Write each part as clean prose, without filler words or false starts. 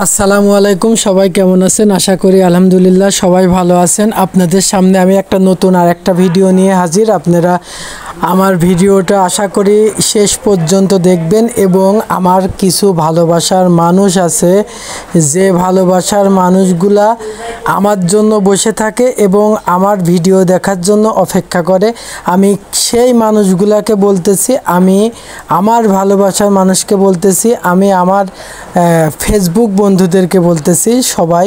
আসসালামু আলাইকুম, সবাই কেমন আছেন? আশা করি আলহামদুলিল্লাহ সবাই ভালো আছেন। আপনাদের সামনে আমি একটা নতুন আর একটা ভিডিও নিয়ে হাজির। আপনারা আমার ভিডিওটা আশা করি শেষ পর্যন্ত দেখবেন এবং আমার কিছু ভালোবাসার মানুষ আছে, যে ভালোবাসার মানুষগুলা আমার জন্য বসে থাকে এবং আমার ভিডিও দেখার জন্য অপেক্ষা করে। আমি সেই মানুষগুলাকে বলতেছি, আমি আমার ভালোবাসার মানুষকে বলতেছি, আমি আমার ফেসবুক বন্ধুদেরকে বলতেছি, সবাই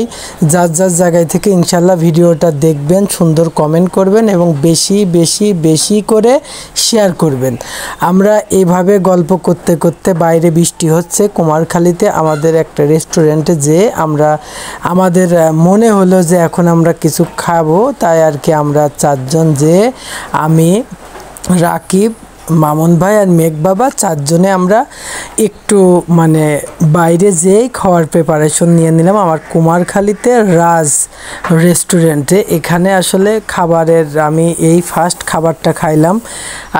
যার যার জায়গায় থেকে ইনশাল্লাহ ভিডিওটা দেখবেন, সুন্দর কমেন্ট করবেন এবং বেশি বেশি বেশি করে শেয়ার করবেন। আমরা এইভাবে গল্প করতে করতে, বাইরে বৃষ্টি হচ্ছে, কুমারখালীতে আমাদের একটা রেস্টুরেন্টে যেয়ে আমাদের মনে হলো যে এখন আমরা কিছু খাবো, তাই আর কি আমরা চারজন যেয়ে, আমি, রাকিব, মামুন ভাই আর মেঘ বাবা, চারজনে আমরা একটু বাইরে যেয়েই খাওয়ার প্রিপারেশন নিয়ে নিলাম আমার কুমারখালীতে রাজ রেস্টুরেন্টে। এখানে আসলে খাবারের আমি এই ফার্স্ট খাবারটা খাইলাম।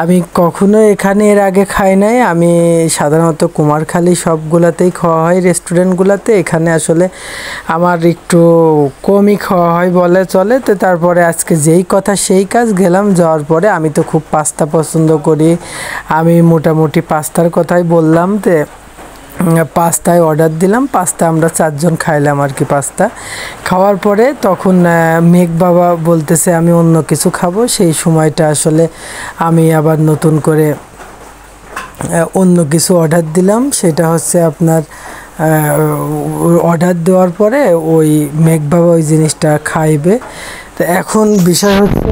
আমি কখনো এখানে এর আগে খাই নাই। আমি সাধারণত কুমারখালী সবগুলাতেই খাওয়া হয় রেস্টুরেন্টগুলোতে, এখানে আসলে আমার একটু কমই খাওয়া হয় বলে চলে। তো তারপরে আজকে যেই কথা সেই কাজ, গেলাম, যাওয়ার পরে আমি তো খুব পাস্তা পছন্দ করি, আমি মোটামুটি পাস্তার কথাই বললাম। তো পাস্তায় অর্ডার দিলাম, পাস্তা আমরা চারজন খাইলাম আর কি। পাস্তা খাওয়ার পরে তখন মেঘ বাবা বলতেছে আমি অন্য কিছু খাবো। সেই সময়টা আসলে আমি আবার নতুন করে অন্য কিছু অর্ডার দিলাম। সেটা হচ্ছে আপনার অর্ডার দেওয়ার পরে ওই মেঘ বাবা ওই জিনিসটা খাইবে। তো এখন বিষয় হচ্ছে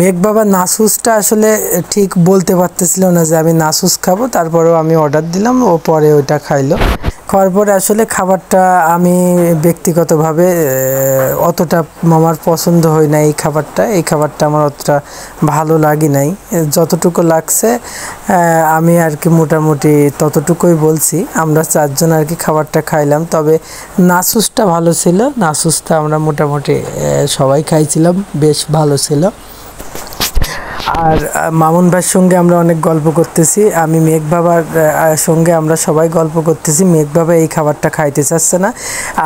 মেঘ বাবা নাসুসটা আসলে ঠিক বলতে পারতেছিল না যে আমি নাসুস খাবো, তারপরেও আমি অর্ডার দিলাম, ও পরে ওইটা খাইলো। খাওয়ার পরে আসলে খাবারটা আমি ব্যক্তিগতভাবে অতটা আমার পছন্দ হয় না। এই খাবারটা আমার অতটা ভালো লাগে নাই। যতটুকু লাগছে আমি আর কি মোটামুটি ততটুকুই বলছি। আমরা চারজন আর কি খাবারটা খাইলাম, তবে নাসুসটা ভালো ছিল। নাসুসটা আমরা মোটামুটি সবাই খাইছিলাম, বেশ ভালো ছিল। আর মামুন ভাইয়ের সঙ্গে আমরা অনেক গল্প করতেছি, আমি মেঘ বাবার সঙ্গে আমরা সবাই গল্প করতেছি। মেঘ বাবা এই খাবারটা খাইতে চাচ্ছে না,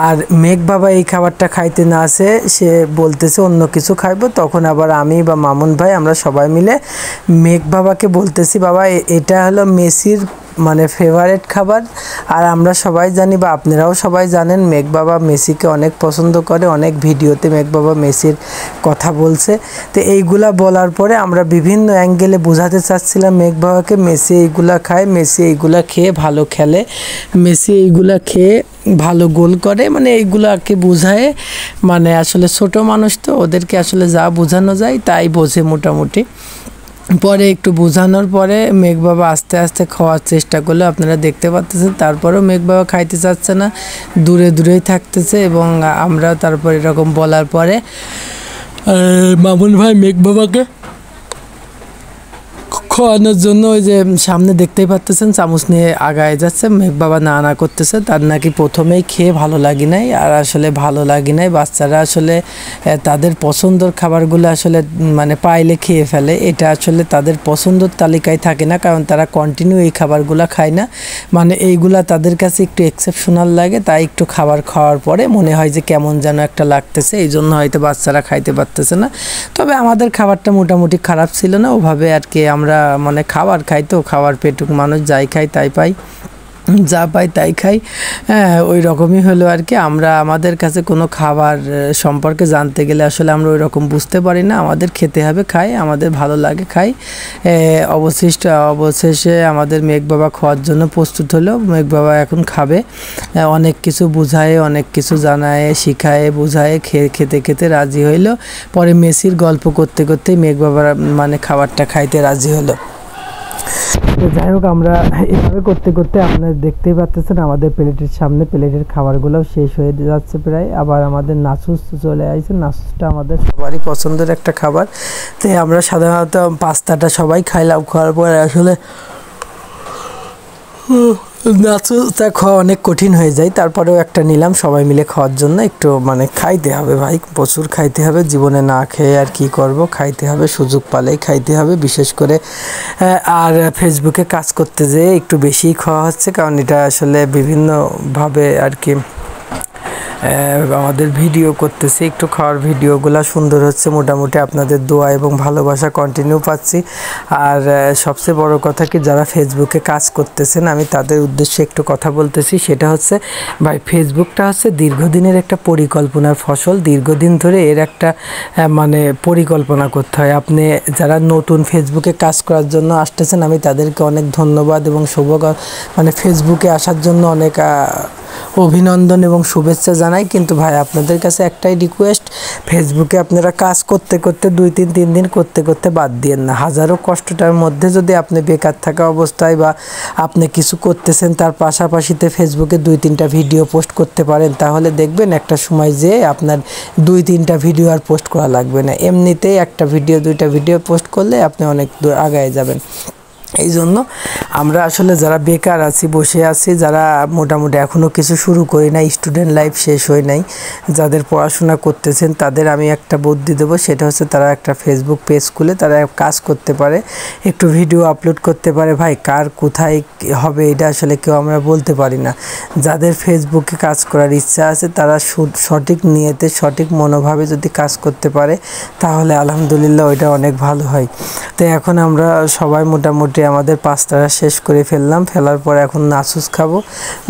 আর মেঘ বাবা এই খাবারটা খাইতে না আসে, সে বলতেছে অন্য কিছু খাইবো। তখন আবার আমি বা মামুন ভাই আমরা সবাই মিলে মেঘ বাবাকে বলতেছি, বাবা এটা হলো মেসির ফেভারেট খাবার। আর আমরা সবাই জানি বা আপনারাও সবাই জানেন মেঘ বাবা মেসিকে অনেক পছন্দ করে, অনেক ভিডিওতে মেঘ বাবা মেসির কথা বলছে। তো এইগুলা বলার পরে আমরা বিভিন্ন অ্যাঙ্গেলে বোঝাতে চাচ্ছিলাম মেঘ বাবাকে, মেসি এইগুলা খায়, মেসি এইগুলা খেয়ে ভালো খেলে, মেসি এইগুলা খেয়ে ভালো গোল করে, এইগুলাকে বোঝায়। আসলে ছোট মানুষ তো, ওদেরকে আসলে যা বোঝানো যায় তাই বোঝে মোটামুটি। পরে একটু বোঝানোর পরে মেঘ বাবা আস্তে আস্তে খাওয়ার চেষ্টা করলো, আপনারা দেখতে পাচ্ছেন। তারপরেও মেঘ বাবা খাইতে চাচ্ছে না, দূরে দূরেই থাকতেছে। এবং আমরা তারপর এরকম বলার পরে মামুন ভাই মেঘ বাবাকে খাওয়ানোর জন্য ওই যে সামনে দেখতেই পাচ্ছেন চামচ নিয়ে আগায় যাচ্ছে। মেঘ বাবা না করতেছে, তার নাকি প্রথমেই খেয়ে ভালো লাগে নাই। আর আসলে ভালো লাগে নাই, বাচ্চারা আসলে তাদের পছন্দর খাবারগুলো আসলে পাইলে খেয়ে ফেলে, এটা আসলে তাদের পছন্দর তালিকায় থাকে না, কারণ তারা কন্টিনিউ এই খাবারগুলো খায় না। এইগুলা তাদের কাছে একটু এক্সেপশনাল লাগে, তাই একটু খাবার খাওয়ার পরে মনে হয় যে কেমন যেন একটা লাগতেছে, এই জন্য হয়তো বাচ্চারা খাইতে পারতেছে না। তবে আমাদের খাবারটা মোটামুটি খারাপ ছিল না, ওভাবে আর কি আমরা খাবার খাই তো, খাওয়ার পেটুক মানুষ, যাই খাই তাই পাই, যা পাই তাই খাই। হ্যাঁ, ওই রকমই হলো আর কি। আমরা আমাদের কাছে কোনো খাবার সম্পর্কে জানতে গেলে আসলে আমরা ওই রকম বুঝতে পারি না, আমাদের খেতে হবে, খাই, আমাদের ভালো লাগে, খাই। অবশেষে আমাদের মেঘ বাবা খাওয়ার জন্য প্রস্তুত হলো। মেঘ বাবা এখন খাবে, অনেক কিছু বুঝায়, অনেক কিছু জানায়, শিখায়, বুঝায়, খেতে খেতে রাজি হইলো। পরে মেসির গল্প করতে করতে মেঘ বাবা খাবারটা খাইতে রাজি হলো। যাই হোক, আমরা এভাবে করতে করতে আপনারা দেখতেই পাচ্ছেন আমাদের প্লেটের সামনে প্লেটের খাবারগুলোও শেষ হয়ে যাচ্ছে প্রায়। আবার আমাদের নাসুস চলে আসছে। নাসুসটা আমাদের সবারই পছন্দের একটা খাবার। তো আমরা সাধারণত পাস্তাটা সবাই খাইলাম, খাওয়ার পরে আসলে নাচুটা খাওয়া অনেক কঠিন হয়ে যায়, তারপরেও একটা নিলাম সবাই মিলে খাওয়ার জন্য। একটু মানে খাইতে হবে ভাই, প্রচুর খাইতে হবে, জীবনে না খেয়ে আর কি করব, খাইতে হবে, সুযোগ পালেই খাইতে হবে। বিশেষ করে আর ফেসবুকে কাজ করতে যেয়ে একটু বেশিই খাওয়া হচ্ছে, কারণ এটা আসলে বিভিন্নভাবে আর কি আমাদের ভিডিও করতেছি, একটু খাওয়ার ভিডিওগুলো সুন্দর হচ্ছে মোটামুটি, আপনাদের দোয়া এবং ভালোবাসা কন্টিনিউ পাচ্ছি। আর সবচেয়ে বড় কথা কি, যারা ফেসবুকে কাজ করতেছেন আমি তাদের উদ্দেশ্যে একটু কথা বলতেছি, সেটা হচ্ছে ভাই ফেসবুকটা হচ্ছে দীর্ঘদিনের একটা পরিকল্পনার ফসল। দীর্ঘদিন ধরে এর একটা মানে পরিকল্পনা করতে হয়। আপনি যারা নতুন ফেসবুকে কাজ করার জন্য আসতেছেন আমি তাদেরকে অনেক ধন্যবাদ এবং মানে ফেসবুকে আসার জন্য অনেক অভিনন্দন এবং শুভেচ্ছা জানাই। কিন্তু ভাই আপনাদের কাছে একটাই রিকোয়েস্ট, ফেসবুকে আপনারা কাজ করতে করতে 2-3 দিন করতে করতে বাদ দিয়েন না। হাজারো কষ্টটার মধ্যে যদি আপনি বেকার থাকা অবস্থায় বা আপনি কিছু করতেছেন তার পাশাপাশিতে ফেসবুকে 2-3টা ভিডিও পোস্ট করতে পারেন, তাহলে দেখবেন একটা সময় যে আপনার 2-3টা ভিডিও আর পোস্ট করা লাগবে না। এমনিতেই একটা ভিডিও 2টা ভিডিও পোস্ট করলে আপনি অনেক দূর আগায় যাবেন। এই জন্য আমরা আসলে যারা বেকার আছি, বসে আছি, যারা মোটামুটি এখনও কিছু শুরু করি নাই, স্টুডেন্ট লাইফ শেষ হয় নাই, যাদের পড়াশোনা করতেছেন তাদের আমি একটা বুদ্ধি দেবো, সেটা হচ্ছে তারা একটা ফেসবুক পেজ খুলে তারা কাজ করতে পারে, একটু ভিডিও আপলোড করতে পারে। ভাই কার কোথায় হবে এটা আসলে কেউ আমরা বলতে পারি না। যাদের ফেসবুকে কাজ করার ইচ্ছা আছে তারা সঠিক নিয়তে সঠিক মনোভাবে যদি কাজ করতে পারে তাহলে আলহামদুলিল্লাহ ওইটা অনেক ভালো হয়। তো এখন আমরা সবাই মোটামুটি আমাদের পাস্তাটা শেষ করে ফেলার পর এখন নাচুস খাবো।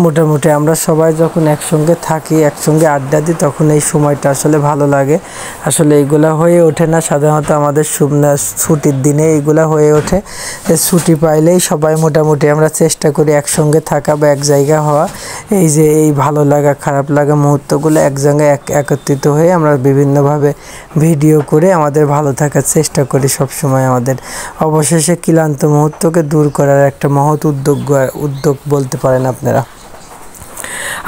মোটামুটি আমরা সবাই যখন একসঙ্গে থাকি, একসঙ্গে আড্ডা দিই, তখন এই সময়টা আসলে ভালো লাগে। আসলে এইগুলা হয়ে ওঠে না সাধারণত আমাদের ছুটির দিনে, এইগুলা হয়ে ওঠে। ছুটি পাইলেই সবাই মোটামুটি আমরা চেষ্টা করি একসঙ্গে থাকা বা এক জায়গা হওয়া। এই যে এই ভালো লাগা খারাপ লাগা মুহূর্তগুলো এক জায়গায় একত্রিত হয়ে আমরা বিভিন্নভাবে ভিডিও করে আমাদের ভালো থাকার চেষ্টা করি সবসময়। আমাদের অবশেষে ক্লান্ত মুহূর্তকে দূর করার একটা মহৎ উদ্যোগ বলতে পারেন আপনারা।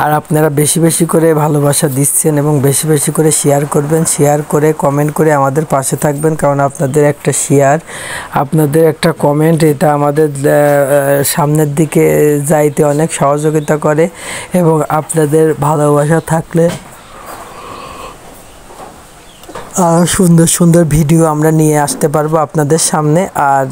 আর আপনারা বেশি বেশি করে ভালোবাসা দিচ্ছেন এবং বেশি বেশি করে শেয়ার করবেন, শেয়ার করে কমেন্ট করে আমাদের পাশে থাকবেন, কারণ আপনাদের একটা শেয়ার, আপনাদের একটা কমেন্ট এটা আমাদের সামনের দিকে যাইতে অনেক সহযোগিতা করে। এবং আপনাদের ভালোবাসা থাকলে সুন্দর সুন্দর ভিডিও আমরা নিয়ে আসতে পারবো আপনাদের সামনে। আর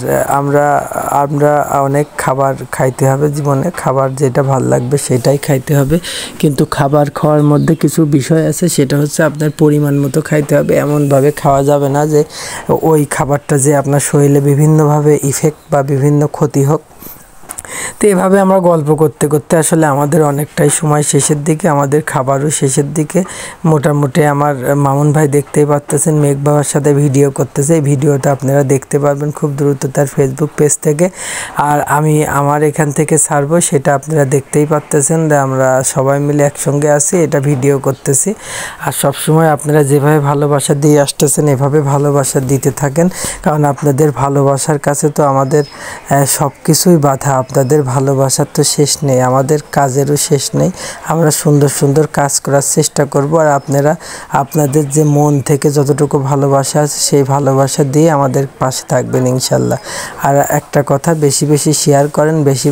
আমরা অনেক খাবার খাইতে হবে জীবনে, খাবার যেটা ভাল লাগবে সেটাই খাইতে হবে, কিন্তু খাবার খাওয়ার মধ্যে কিছু বিষয় আছে, সেটা হচ্ছে আপনার পরিমাণ মতো খাইতে হবে। এমনভাবে খাওয়া যাবে না যে ওই খাবারটা যে আপনার শরীরে বিভিন্নভাবে ইফেক্ট বা বিভিন্ন ক্ষতি হোক। তো এভাবে আমরা গল্প করতে করতে আসলে আমাদের অনেকটাই সময় শেষের দিকে, আমাদের খাবারও শেষের দিকে। মোটামুটি আমার মামুন ভাই দেখতেই পারতেছেন মেঘ বাবার সাথে ভিডিও করতেছে, এই ভিডিওটা আপনারা দেখতে পারবেন খুব দ্রুত তার ফেসবুক পেজ থেকে। আর আমি আমার এখান থেকে ছাড়বো, সেটা আপনারা দেখতেই পারতেছেন যে আমরা সবাই মিলে একসঙ্গে আছি, এটা ভিডিও করতেছি। আর সবসময় আপনারা যেভাবে ভালোবাসা দিয়ে আসতেছেন এভাবে ভালোবাসা দিতে থাকেন, কারণ আপনাদের ভালোবাসার কাছে তো আমাদের সব কিছুই বাধা। আপনাদের ভালোবাসার তো শেষ নেই, আমাদের কাজেরও শেষ নেই। আমরা সুন্দর সুন্দর কাজ করার চেষ্টা করব, আর আপনারা আপনাদের যে মন থেকে যতটুকু ভালোবাসা আছে সেই ভালোবাসা দিয়ে আমাদের পাশে থাকবেন ইনশাল্লাহ। আর একটা কথা, বেশি বেশি শেয়ার করেন, বেশি বেশি